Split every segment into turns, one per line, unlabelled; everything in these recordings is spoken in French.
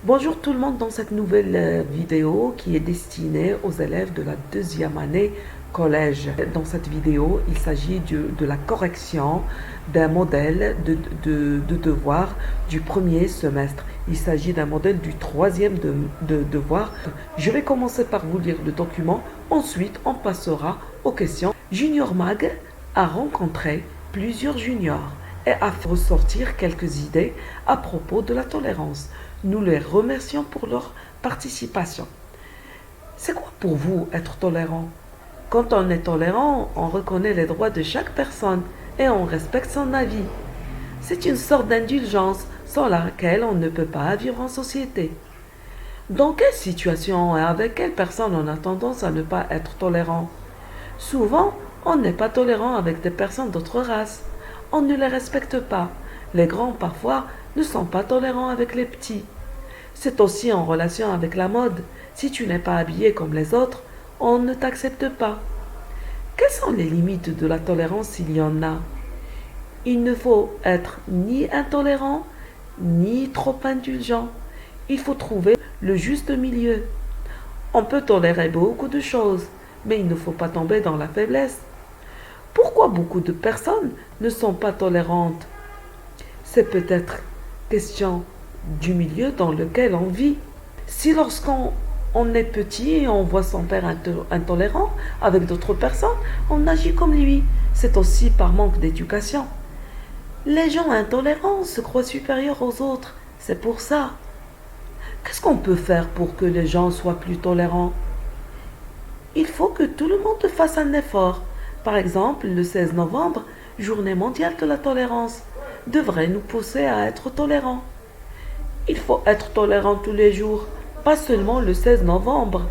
Bonjour tout le monde dans cette nouvelle vidéo qui est destinée aux élèves de la deuxième année collège. Dans cette vidéo, il s'agit de la correction d'un modèle de devoir du premier semestre. Il s'agit d'un modèle du troisième de devoir. Je vais commencer par vous lire le document, ensuite on passera aux questions. Junior Mag a rencontré plusieurs juniors et a fait ressortir quelques idées à propos de la tolérance. Nous les remercions pour leur participation. C'est quoi pour vous être tolérant? Quand on est tolérant, on reconnaît les droits de chaque personne et on respecte son avis. C'est une sorte d'indulgence sans laquelle on ne peut pas vivre en société. Dans quelle situation et avec quelle personne on a tendance à ne pas être tolérant? Souvent, on n'est pas tolérant avec des personnes d'autres races. On ne les respecte pas. Les grands, parfois, ne sont pas tolérants avec les petits. C'est aussi en relation avec la mode. Si tu n'es pas habillé comme les autres, on ne t'accepte pas. Quelles sont les limites de la tolérance s'il y en a? Il ne faut être ni intolérant, ni trop indulgent. Il faut trouver le juste milieu. On peut tolérer beaucoup de choses, mais il ne faut pas tomber dans la faiblesse. Pourquoi beaucoup de personnes ne sont pas tolérantes? C'est peut-être question du milieu dans lequel on vit. Si lorsqu'on est petit et on voit son père intolérant avec d'autres personnes, on agit comme lui. C'est aussi par manque d'éducation. Les gens intolérants se croient supérieurs aux autres. C'est pour ça. Qu'est-ce qu'on peut faire pour que les gens soient plus tolérants? Il faut que tout le monde fasse un effort. Par exemple, le 16 novembre, Journée mondiale de la tolérance, devrait nous pousser à être tolérants. Il faut être tolérant tous les jours, pas seulement le 16 novembre.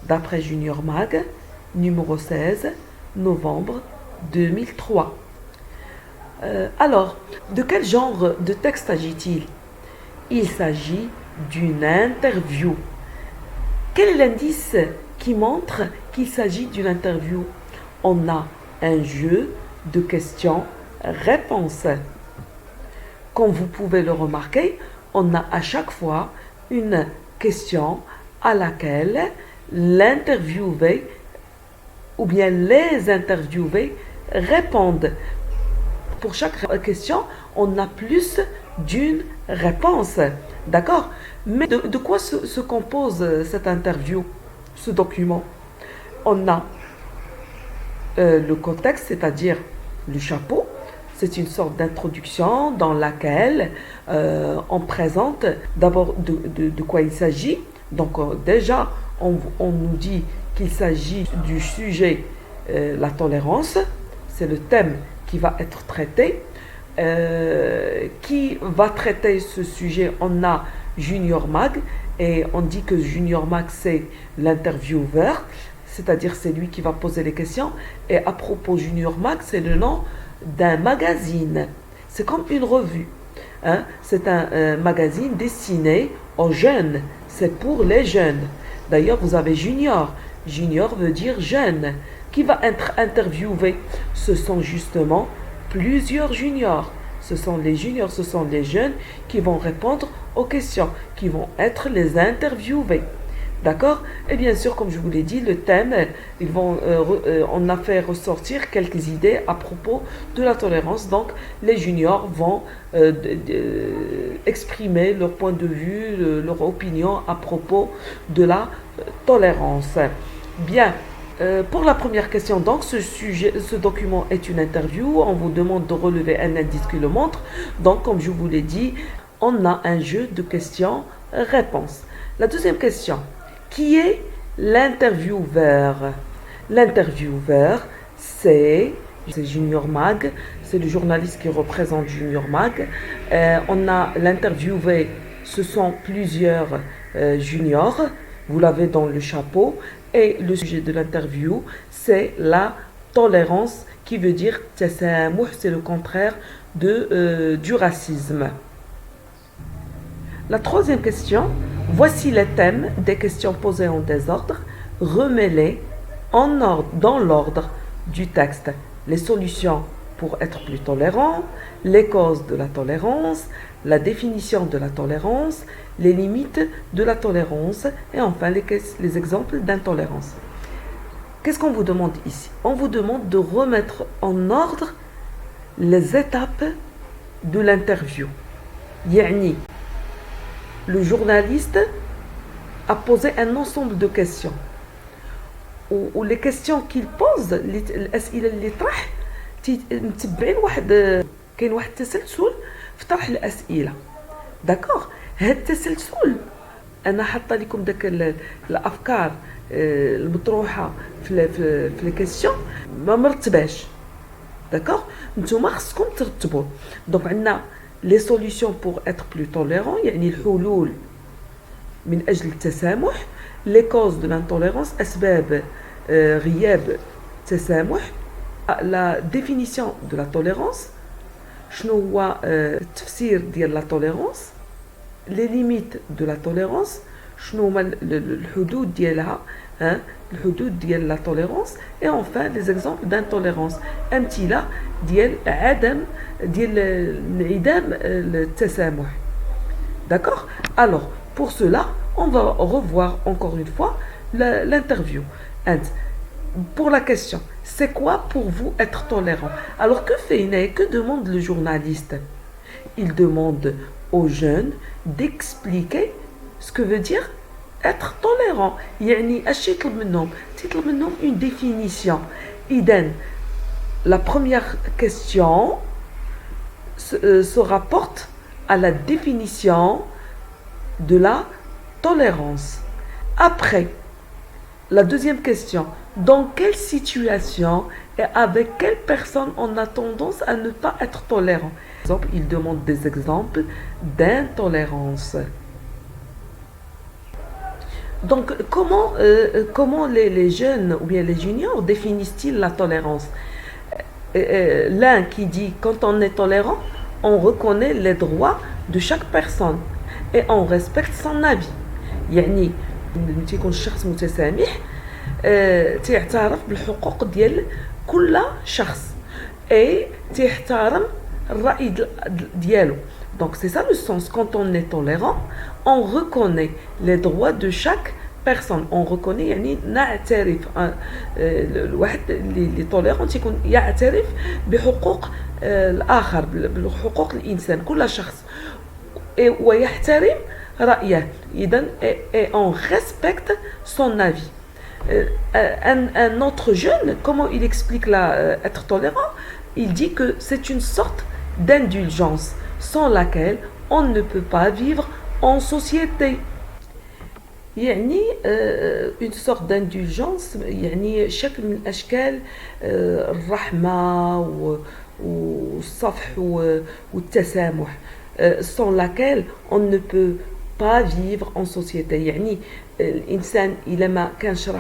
D'après Junior Mag, numéro 16, novembre 2003. Alors, de quel genre de texte s'agit-il? Il s'agit d'une interview. Quel est l'indice qui montre qu'il s'agit d'une interview? On a un jeu de questions-réponses. Comme vous pouvez le remarquer, on a à chaque fois une question à laquelle l'interviewé ou bien les interviewés répondent. Pour chaque question, on a plus d'une réponse. D'accord? Mais de quoi se compose cette interview, ce document? On a le contexte, c'est-à-dire le chapeau. C'est une sorte d'introduction dans laquelle on présente d'abord de quoi il s'agit. Donc déjà, on nous dit qu'il s'agit du sujet la tolérance. C'est le thème qui va être traité. Qui va traiter ce sujet? On a Junior Mag et on dit que Junior Mag c'est l'intervieweur, c'est-à-dire c'est lui qui va poser les questions. Et à propos Junior Mag, c'est le nom d'un magazine. C'est comme une revue. Hein? C'est un magazine destiné aux jeunes. C'est pour les jeunes. D'ailleurs, vous avez Junior. Junior veut dire jeune. Qui va être interviewé? Ce sont justement plusieurs juniors. Ce sont les juniors, ce sont les jeunes qui vont répondre aux questions, qui vont être les interviewés. D'accord? Et bien sûr, comme je vous l'ai dit, le thème, on a fait ressortir quelques idées à propos de la tolérance. Donc, les juniors vont exprimer leur point de vue, leur opinion à propos de la tolérance. Bien. Pour la première question, donc, ce document est une interview. On vous demande de relever un indice qui le montre. Donc, comme je vous l'ai dit, on a un jeu de questions-réponses. La deuxième question. Qui est l'intervieweur? L'intervieweur, c'est Junior Mag, c'est le journaliste qui représente Junior Mag. On a l'interviewé, ce sont plusieurs juniors, vous l'avez dans le chapeau. Et le sujet de l'interview, c'est la tolérance, qui veut dire c'est le contraire du racisme. La troisième question. Voici les thèmes des questions posées en désordre. Remets-les dans l'ordre du texte. Les solutions pour être plus tolérant, les causes de la tolérance, la définition de la tolérance, les limites de la tolérance et enfin les exemples d'intolérance. Qu'est-ce qu'on vous demande ici? On vous demande de remettre en ordre les étapes de l'interview. Yani, le journaliste a posé un ensemble de questions. Ou les questions qu'il pose, الأسئلة اللي طرح متبعين كاين واحد التسلسل في طرح الأسئلة. داكوغ، هاد التسلسل انا حاطه لكم داك الافكار المطروحه في لي كيسيون ما مرتباش. داكوغ، نتوما خصكم ترتبوا. دونك عندنا لي سوليوشن بور اتر بلو توليرون، يعني الحلول من اجل التسامح. لي كوز دو لانتوليرونس، اسباب غياب التسامح. لا ديفينيسيون دو لا توليرونس، شنو هو التفسير ديال لا توليرونس. les limites de la tolérance، شنو هما الحدود ديالها، الحدود ديال la tolérance. et enfin les exemples d'intolérance، امثله ديال انعدام التسامح. D'accord. Alors pour cela on va revoir encore une fois l'interview. And pour la question, c'est quoi pour vous être tolérant? Alors que demande le journaliste? Il demande aux jeunes d'expliquer ce que veut dire être tolérant. يعني اش يطلب منهم؟ يطلب منهم une définition. إذن la première question se rapporte à la définition de la tolérance. Après, la deuxième question, dans quelle situation et avec quelle personne on a tendance à ne pas être tolérant? Il demande des exemples d'intolérance. Donc, comment les jeunes ou bien les juniors définissent-ils la tolérance? L'un qui dit quand on est tolérant, on reconnaît les droits de chaque personne et on respecte son avis. يعني ملي تيكون الشخص متسامح تيعترف بالحقوق ديال كل شخص et تيحترم الرأي ديالو. Donc c'est ça le sens. Quand on est tolérant, on reconnaît les droits de chaque personne. On reconnaît يعني نعترف. الواحد اللي tolérant تيكون يعترف بحقوق الآخر، بحقوق الإنسان كل شخص ويحترم رأيه. إذن et on respecte son avis. Un autre jeune, comment il explique être tolérant? Il dit que c'est une sorte d'indulgence sans laquelle on ne peut pas vivre en société. يعني une sorte d'indulgence، يعني شكل من أشكال الرحمة والصفح والتسامح، sans laquelle on ne peut pas vivre en société. يعني الإنسان إلا ما كانش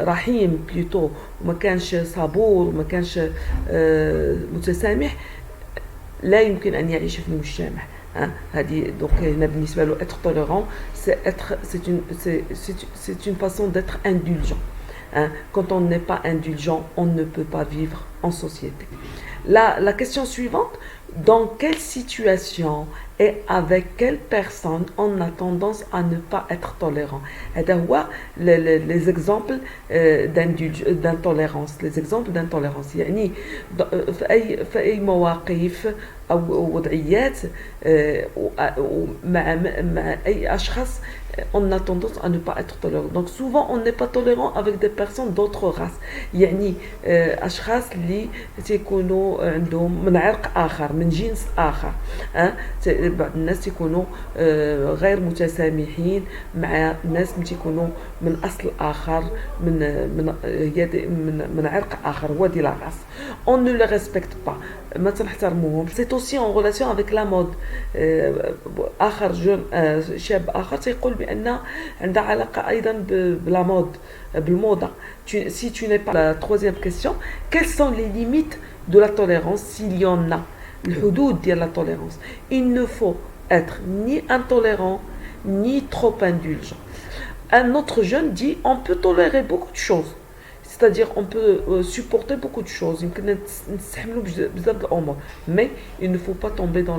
رحيم بلوتو، وما كانش صبور وما كانش متسامح، لا يمكن أن يعيش في المجتمع. هذه donc هنا بالنسبة له être tolérant c'est une façon d'être indulgent. Quand on n'est pas indulgent, on ne peut pas vivre en société. La question suivante, dans quelle situation et avec quelle personne on a tendance à ne pas être tolérant? هذا هو les exemples d'intolérance. Les exemples d'intolérance يعني في أي مواقف أو وضعيات مع أي أشخاص on a tendance à ne pas être tolérant. Donc souvent on n'est pas tolérant avec des personnes d'autres races. يعني أشخاص اللي تيكونوا عندهم من عرق آخر، من جنس آخر. بعض الناس تيكونوا غير متسامحين مع ناس تيكونوا من أصل آخر، من عرق آخر، هو ديال الراس. On ne les respecte pas. ما تنحترموهم. C'est aussi en relation avec la mode. آخر شاب آخر تيقول بأن عندها علاقة أيضا بلا مود، بالموضة. Si tu n'es pas la troisième question, quelles sont les limites de la tolérance s'il y en a? الحدود ديال la tolérance. Il ne faut être ni intolérant ni trop indulgent. Un autre jeune dit on peut tolérer beaucoup de choses. c'est-à-dire on peut supporter beaucoup de choses, mais il ne faut pas tomber dans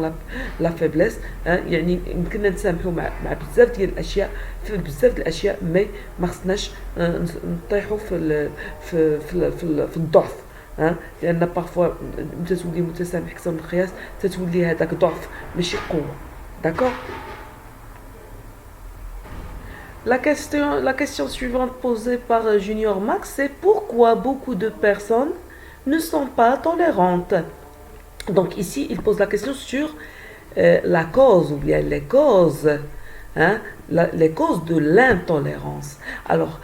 la faiblesse. يعني يمكننا نسامحوا مع بزاف ديال الاشياء في بزاف ديال الاشياء، mais ما خصناش نطيحوا في الضعف. لان بارفوا انت تولي متسامح اكثر من القياس تتولي هذاك ضعف ماشي قوه. D'accord. La question suivante posée par Junior Max, c'est pourquoi beaucoup de personnes ne sont pas tolérantes. Donc ici, il pose la question sur la cause ou bien les causes, les causes de l'intolérance. Alors,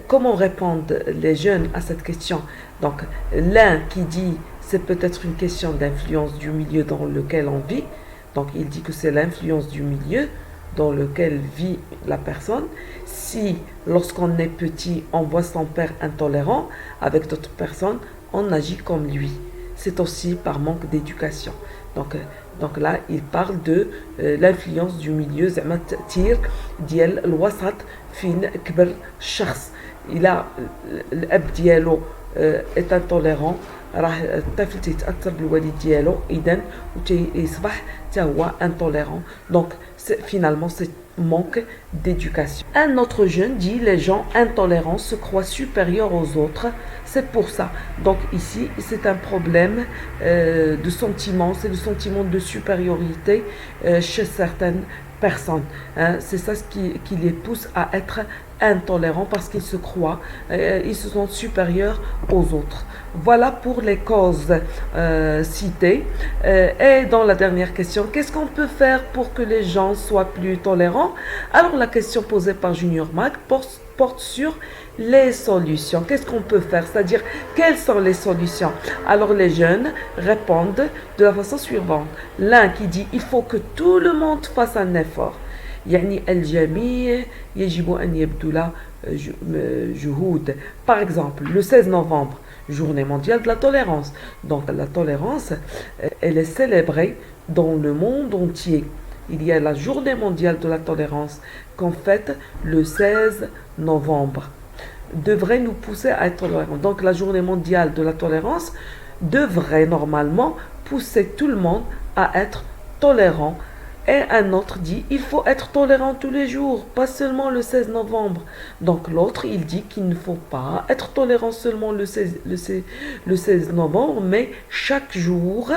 comment répondent les jeunes à cette question? Donc, l'un qui dit c'est peut-être une question d'influence du milieu dans lequel on vit. Donc, il dit que c'est l'influence du milieu dans lequel vit la personne. Si, lorsqu'on est petit, on voit son père intolérant avec d'autres personnes, on agit comme lui. C'est aussi par manque d'éducation. Donc là, il parle de l'influence du milieu. زعما التأثير ديال الوسط فين كبر الشخص. Il a الأب ديالو est intolérant، راه الطفل تيتاثر بالوالد ديالو اذا وتيصبح حتى هو intolérant. Donc finalement c'est manque d'éducation. Un autre jeune dit les gens intolérants se croient supérieurs aux autres, c'est pour ça. Donc ici c'est un problème de sentiment, c'est le sentiment de supériorité chez certaines personnes. C'est ça ce qui les pousse à être intolérants, parce qu'ils se croient, ils se sentent supérieurs aux autres. Voilà pour les causes citées. Et dans la dernière question, qu'est-ce qu'on peut faire pour que les gens soient plus tolérants? Alors la question posée par Junior Mac porte sur les solutions. Qu'est-ce qu'on peut faire? C'est-à-dire, quelles sont les solutions? Alors les jeunes répondent de la façon suivante. L'un qui dit il faut que tout le monde fasse un effort. يعني الجميع يجب أن يبذل جهود. Par exemple, le 16 novembre, journée mondiale de la tolérance. Donc la tolérance, elle est célébrée dans le monde entier. Il y a la journée mondiale de la tolérance qu'on fête le 16 novembre. Devrait nous pousser à être tolérants. Donc la journée mondiale de la tolérance devrait normalement pousser tout le monde à être tolérant. Et un autre dit, il faut être tolérant tous les jours, pas seulement le 16 novembre. Donc l'autre, il dit qu'il ne faut pas être tolérant seulement le 16 novembre, mais chaque jour,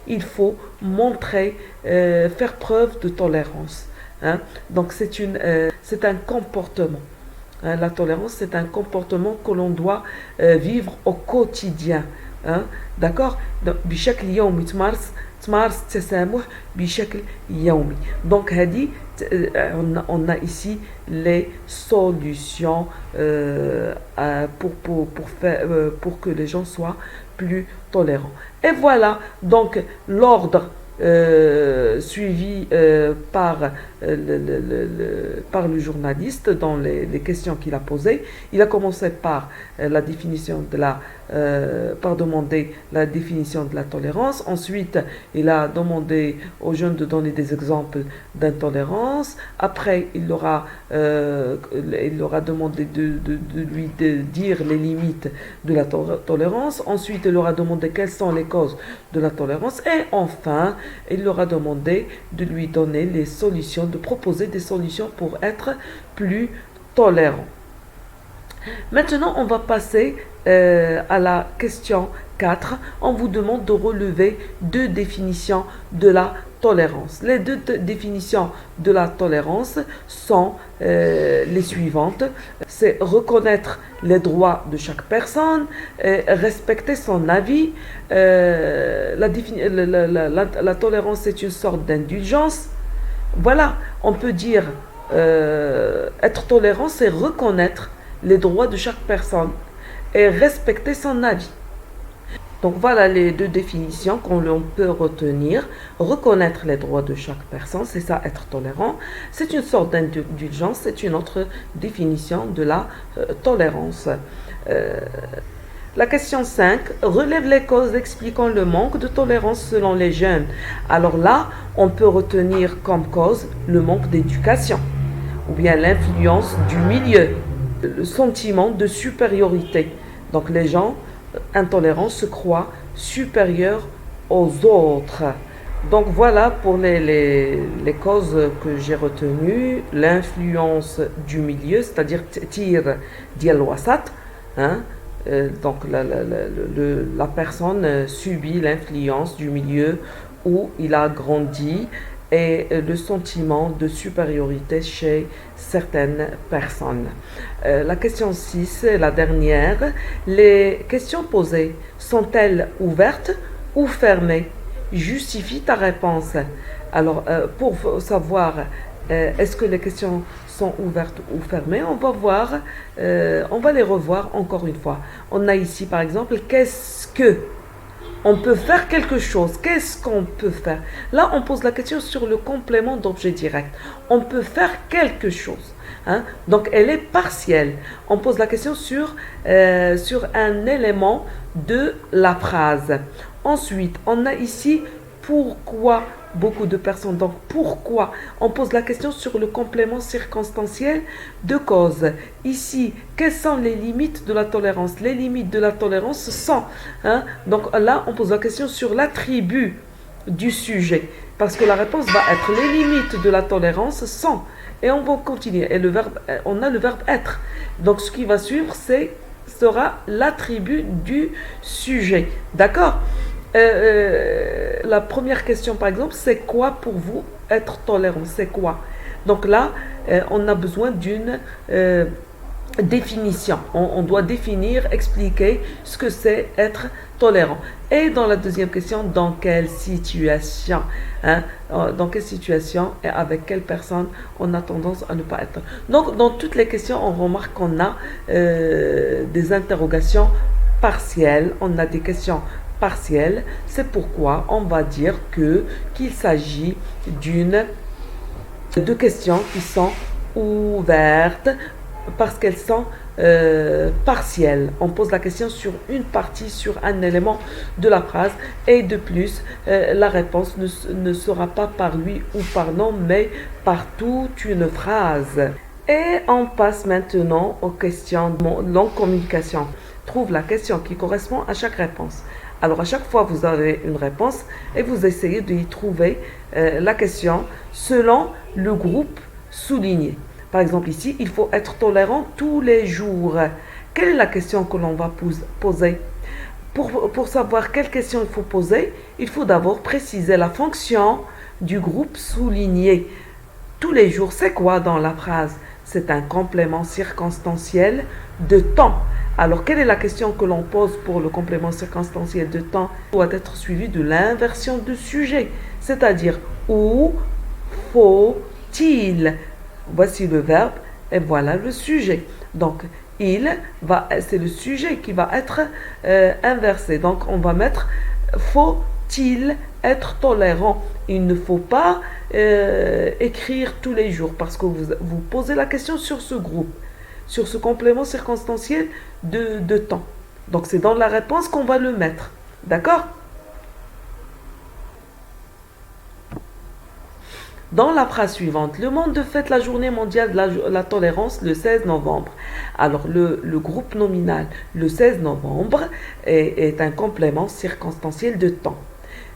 il faut montrer, faire preuve de tolérance. Donc c'est un comportement. La tolérance, c'est un comportement que l'on doit vivre au quotidien. D'accord. Donc, بشكل يومي تمارس التسامح بشكل يومي. Donc on a ici les solutions pour que les gens soient plus tolérants. Et voilà donc l'ordre suivi par le journaliste dans les questions qu'il a posées. Il a commencé par la définition de par demander la définition de la tolérance. Ensuite, il a demandé aux jeunes de donner des exemples d'intolérance. Après, il leur a demandé de dire les limites de la tolérance. Ensuite, il leur a demandé quelles sont les causes de la tolérance. Et enfin, il leur a demandé de lui donner les solutions, de proposer des solutions pour être plus tolérant. Maintenant, on va passer à la question 4. On vous demande de relever deux définitions de la tolérance. Les deux définitions de la tolérance sont les suivantes. C'est reconnaître les droits de chaque personne, respecter son avis. La tolérance, c'est une sorte d'indulgence. Voilà, on peut dire être tolérant, c'est reconnaître les droits de chaque personne et respecter son avis. Donc voilà les deux définitions qu'on peut retenir. Reconnaître les droits de chaque personne, c'est ça être tolérant. C'est une sorte d'indulgence, c'est une autre définition de la tolérance. La question 5 relève les causes expliquant le manque de tolérance selon les jeunes. Alors là, on peut retenir comme cause le manque d'éducation ou bien l'influence du milieu, le sentiment de supériorité. Donc les gens intolérants se croient supérieurs aux autres. Donc voilà pour les causes que j'ai retenues. L'influence du milieu, c'est-à-dire tir dial wasat, hein, donc la personne subit l'influence du milieu où il a grandi et le sentiment de supériorité chez certaines personnes. La question 6, la dernière. Les questions posées sont-elles ouvertes ou fermées? Justifie ta réponse. Alors, pour savoir est-ce que les questions sont ouvertes ou fermées, on va voir, on va les revoir encore une fois. On a ici, par exemple, qu'est-ce que on peut faire quelque chose. Qu'est-ce qu'on peut faire? Là, on pose la question sur le complément d'objet direct. On peut faire quelque chose. Hein? Donc, elle est partielle. On pose la question sur un élément de la phrase. Ensuite, on a ici pourquoi beaucoup de personnes. Donc, pourquoi? On pose la question sur le complément circonstanciel de cause. Ici, quelles sont les limites de la tolérance? Les limites de la tolérance sont. Hein? Donc là, on pose la question sur l'attribut du sujet. Parce que la réponse va être les limites de la tolérance sont. Et on va continuer. Et le verbe, on a le verbe être. Donc, ce qui va suivre, sera l'attribut du sujet. D'accord? La première question, par exemple, c'est quoi pour vous être tolérant? C'est quoi? Donc là, on a besoin d'une définition. On doit définir, expliquer ce que c'est être tolérant. Et dans la deuxième question, dans quelle situation? Hein? Dans quelle situation et avec quelle personne on a tendance à ne pas être? Donc, dans toutes les questions, on remarque qu'on a des interrogations partielles, on a des questions partielles. C'est pourquoi on va dire qu'il s'agit de questions qui sont ouvertes parce qu'elles sont partielles. On pose la question sur une partie, sur un élément de la phrase et de plus, la réponse ne sera pas par lui ou par non, mais par toute une phrase. Et on passe maintenant aux questions de longue communication. Trouve la question qui correspond à chaque réponse. Alors à chaque fois, vous avez une réponse et vous essayez d'y trouver la question selon le groupe souligné. Par exemple ici, il faut être tolérant tous les jours. Quelle est la question que l'on va poser? Pour savoir quelle question il faut poser, il faut d'abord préciser la fonction du groupe souligné. Tous les jours, c'est quoi dans la phrase? C'est un complément circonstanciel de temps. Alors, quelle est la question que l'on pose pour le complément circonstanciel de temps? Il doit être suivi de l'inversion de sujet, c'est-à-dire où faut-il? Voici le verbe et voilà le sujet. Donc, c'est le sujet qui va être inversé. Donc, on va mettre faut-il être tolérant? Il ne faut pas écrire tous les jours parce que vous posez la question sur ce groupe, sur ce complément circonstanciel de temps. Donc, c'est dans la réponse qu'on va le mettre. D'accord? Dans la phrase suivante, le monde fête la journée mondiale de la tolérance le 16 novembre. Alors, le groupe nominal, le 16 novembre, est un complément circonstanciel de temps.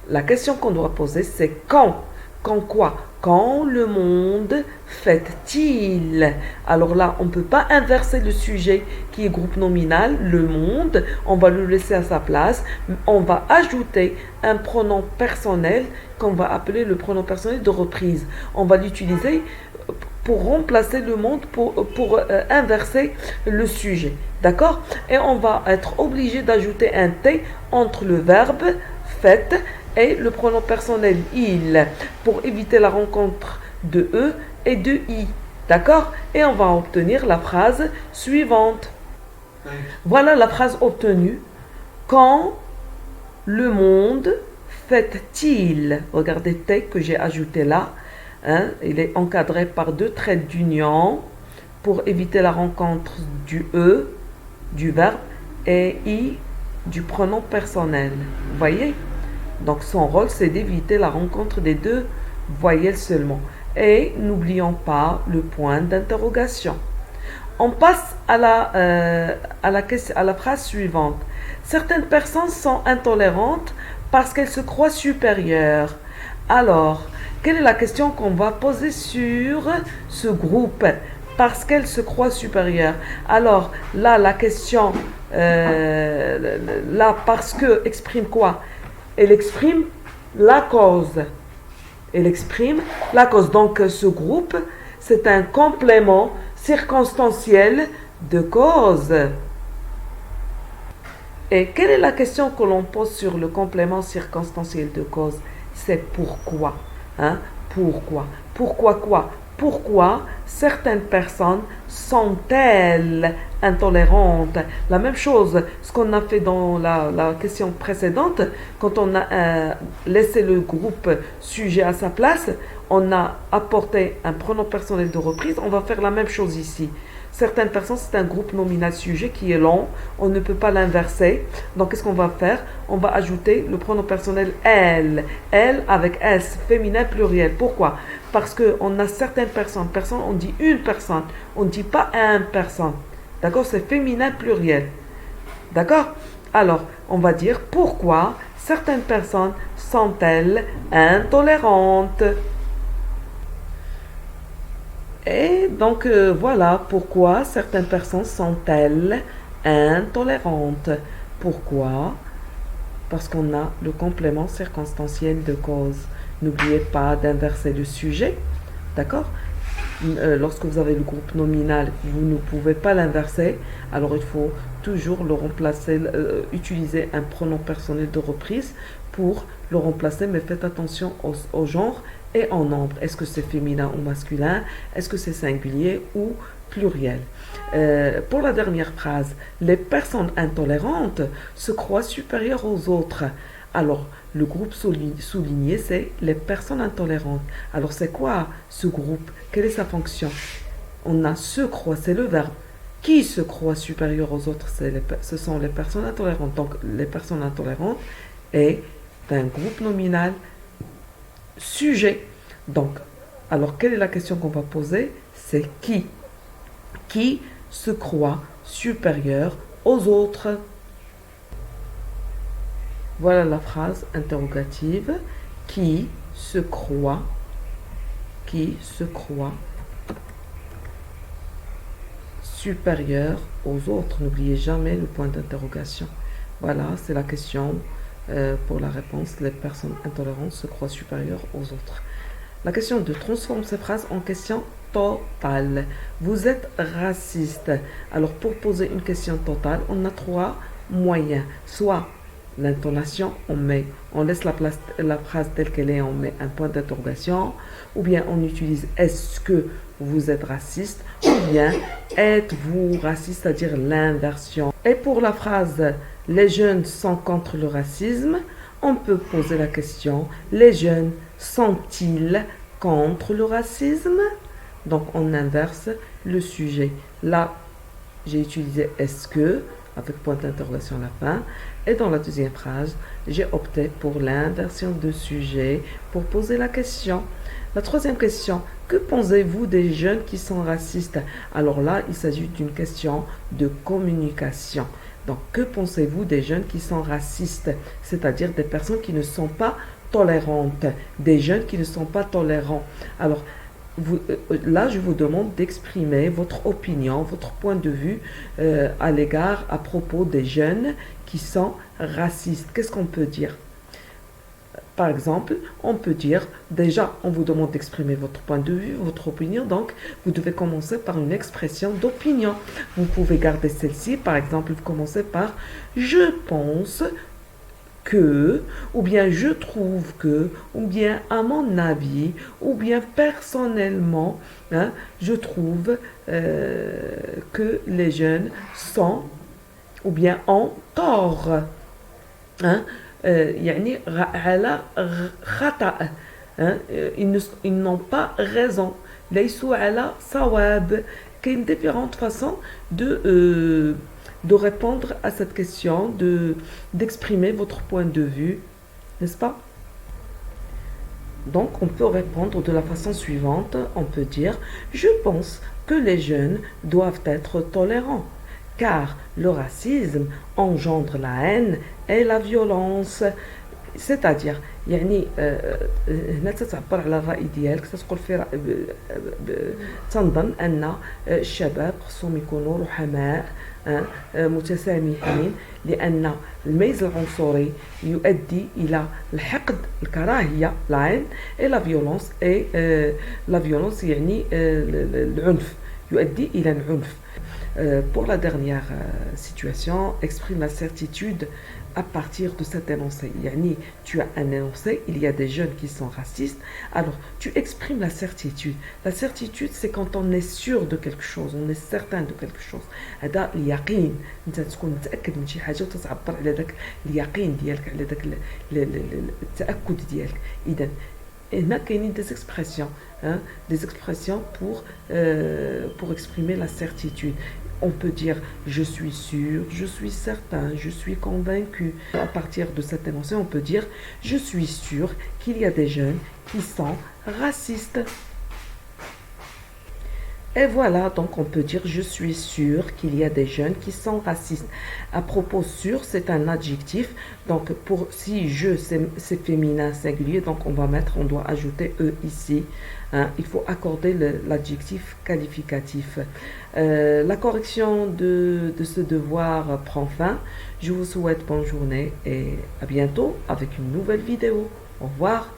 La question qu'on doit poser, c'est quand? Quand quoi? Quand le monde fête-t-il? Alors là, on ne peut pas inverser le sujet qui est groupe nominal, le monde, on va le laisser à sa place. On va ajouter un pronom personnel qu'on va appeler le pronom personnel de reprise. On va l'utiliser pour remplacer le monde, pour inverser le sujet. D'accord? Et on va être obligé d'ajouter un T entre le verbe fête et le pronom personnel il pour éviter la rencontre de E et de I. D'accord? Et on va obtenir la phrase suivante. Voilà la phrase obtenue. Quand le monde fête-t-il? Regardez T que j'ai ajouté là. Hein? Il est encadré par 2 traits d'union pour éviter la rencontre du E, du verbe, et I, du pronom personnel. Vous voyez? Donc son rôle, c'est d'éviter la rencontre des 2 voyelles seulement. Et n'oublions pas le point d'interrogation. On passe à la phrase suivante. Certaines personnes sont intolérantes parce qu'elles se croient supérieures. Alors, quelle est la question qu'on va poser sur ce groupe? Parce qu'elles se croient supérieures. Alors, là, la question, là, parce que exprime quoi? Elle exprime la cause. Elle exprime la cause. Donc, ce groupe, c'est un complément circonstanciel de cause. Et quelle est la question que l'on pose sur le complément circonstanciel de cause? C'est pourquoi. Hein? Pourquoi? Pourquoi quoi? Pourquoi certaines personnes sont-elles intolérantes? La même chose, ce qu'on a fait dans la question précédente, quand on a laissé le groupe sujet à sa place, on a apporté un pronom personnel de reprise, on va faire la même chose ici. Certaines personnes, c'est un groupe nominal sujet qui est long, on ne peut pas l'inverser. Donc, qu'est-ce qu'on va faire? On va ajouter le pronom personnel elle. Elle avec S, féminin pluriel. Pourquoi? Parce qu'on a certaines personnes, on dit une personne, on ne dit pas une personne. D'accord? C'est féminin pluriel. D'accord? Alors, on va dire pourquoi certaines personnes sont-elles intolérantes? Et donc, voilà pourquoi certaines personnes sont-elles intolérantes. Pourquoi? Parce qu'on a le complément circonstanciel de cause. N'oubliez pas d'inverser le sujet. D'accord? Lorsque vous avez le groupe nominal, vous ne pouvez pas l'inverser. Alors, il faut toujours le remplacer, utiliser un pronom personnel de reprise pour le remplacer. Mais faites attention au genre et en nombre. Est-ce que c'est féminin ou masculin? Est-ce que c'est singulier ou pluriel? Pour la dernière phrase, les personnes intolérantes se croient supérieures aux autres. Alors, le groupe souligné, c'est les personnes intolérantes. Alors, c'est quoi ce groupe? Quelle est sa fonction? On a se croit, c'est le verbe. Qui se croit supérieur aux autres? Ce sont les personnes intolérantes. Donc, les personnes intolérantes est un groupe nominal sujet. Donc, alors, quelle est la question qu'on va poser? C'est qui? Qui se croit supérieur aux autres? Voilà la phrase interrogative. Qui se croit supérieur aux autres? N'oubliez jamais le point d'interrogation. Voilà, c'est la question pour la réponse. Les personnes intolérantes se croient supérieures aux autres. La question 2 transforme ces phrases en question totale. Vous êtes raciste. Alors, pour poser une question totale, on a 3 moyens. Soit l'intonation, on laisse la phrase telle qu'elle est, on met un point d'interrogation, ou bien on utilise est-ce que vous êtes raciste, ou bien êtes-vous raciste, c'est-à-dire l'inversion. Et pour la phrase les jeunes sont contre le racisme, on peut poser la question les jeunes sont-ils contre le racisme? Donc on inverse le sujet. Là, j'ai utilisé est-ce que avec point d'interrogation à la fin. Et dans la deuxième phrase, j'ai opté pour l'inversion de sujet pour poser la question. La troisième question, que pensez-vous des jeunes qui sont racistes? Alors là, il s'agit d'une question de communication. Donc, que pensez-vous des jeunes qui sont racistes? C'est-à-dire des personnes qui ne sont pas tolérantes, des jeunes qui ne sont pas tolérants. Alors, là, je vous demande d'exprimer votre opinion, votre point de vue à propos des jeunes qui sont racistes. Qu'est-ce qu'on peut dire? Par exemple, on peut dire, déjà, on vous demande d'exprimer votre point de vue, votre opinion, donc vous devez commencer par une expression d'opinion. Vous pouvez garder celle-ci, par exemple, vous commencez par « je pense » que, ou bien je trouve que, ou bien à mon avis, ou bien personnellement, hein, je trouve que les jeunes sont, ou bien ont tort. Hein, يعني على خطأ. Hein, ils n'ont pas raison. ليسوا على صواب. Il y a différentes façons de répondre à cette question, d'exprimer votre point de vue, n'est-ce pas? Donc, on peut répondre de la façon suivante. On peut dire, je pense que les jeunes doivent être tolérants, car le racisme engendre la haine et la violence. C'est-à-dire يعني هنا تتعبر على الرأي ديالك تتقول في تنظن أن الشباب خصهم يكونوا رحماء متسامحين لأن الميز العنصري يؤدي إلى الحقد الكراهية العين et la violence يعني العنف يؤدي إلى العنف. Pour la dernière situation, exprime la certitude à partir de cet énoncé. Yani, tu as un énoncé, il y a des jeunes qui sont racistes, alors tu exprimes la certitude. La certitude, c'est quand on est sûr de quelque chose, on est certain de quelque chose. هذا اليقين، انت تكون متأكد من شي حاجة وتتعبر على ذاك اليقين ديالك، على ذاك التأكد ديالك. إذا هنا كاينين des expressions pour exprimer la certitude. On peut dire je suis sûr, je suis certain, je suis convaincu. À partir de cet énoncé, on peut dire je suis sûr qu'il y a des jeunes qui sont racistes. Et voilà, donc on peut dire je suis sûr qu'il y a des jeunes qui sont racistes. À propos sûr, c'est un adjectif. Donc si je c'est féminin singulier, donc on doit ajouter e ici. Il faut accorder l'adjectif qualificatif. La correction de ce devoir prend fin. Je vous souhaite bonne journée et à bientôt avec une nouvelle vidéo. Au revoir.